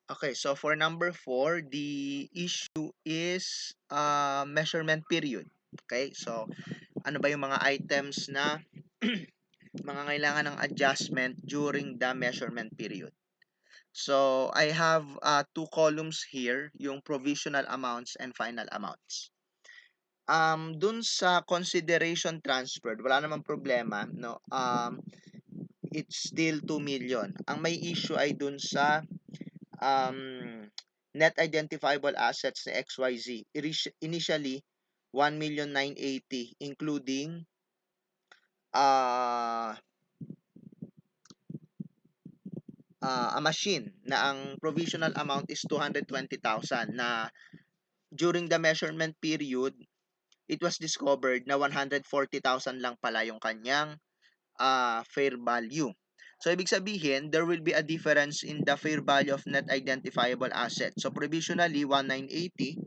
Okay, so for number 4, the issue is measurement period. Okay, so ano ba yung mga items na mga kailangan ng adjustment during the measurement period? So I have two columns here, yung provisional amounts and final amounts. Dun sa consideration transferred, wala namang problema, no? It's still 2 million. Ang may issue ay dun sa net identifiable assets ni XYZ. Initially, 1,980,000 including uh, a machine na ang provisional amount is 220,000 na during the measurement period, it was discovered na 140,000 lang pala yung kanyang fair value. So, ibig sabihin, there will be a difference in the fair value of net identifiable asset. So, provisionally, 1,980,000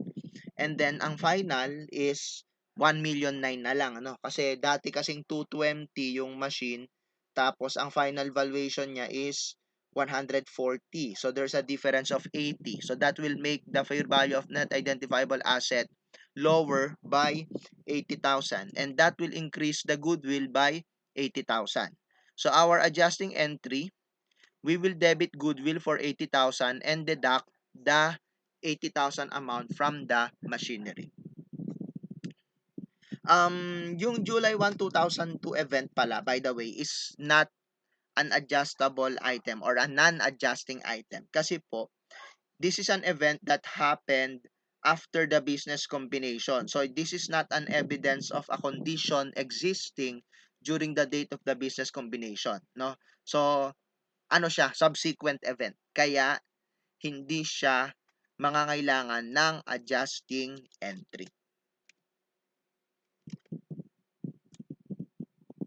and then ang final is 1,900,000 na lang. Ano? Kasi dati kasing 220 yung machine, tapos ang final valuation niya is 140. So, there's a difference of 80. So, that will make the fair value of net identifiable asset lower by 80,000 and that will increase the goodwill by 80,000. So our adjusting entry, we will debit goodwill for 80,000 and deduct the 80,000 amount from the machinery. Yung July 1, 2002 event pala, by the way, is not an adjustable item or a non-adjusting item. Kasi po, this is an event that happened after the business combination. So this is not an evidence of a condition existing during the date of the business combination, no? So ano siya, subsequent event. Kaya hindi siya mangangailangan ng adjusting entry.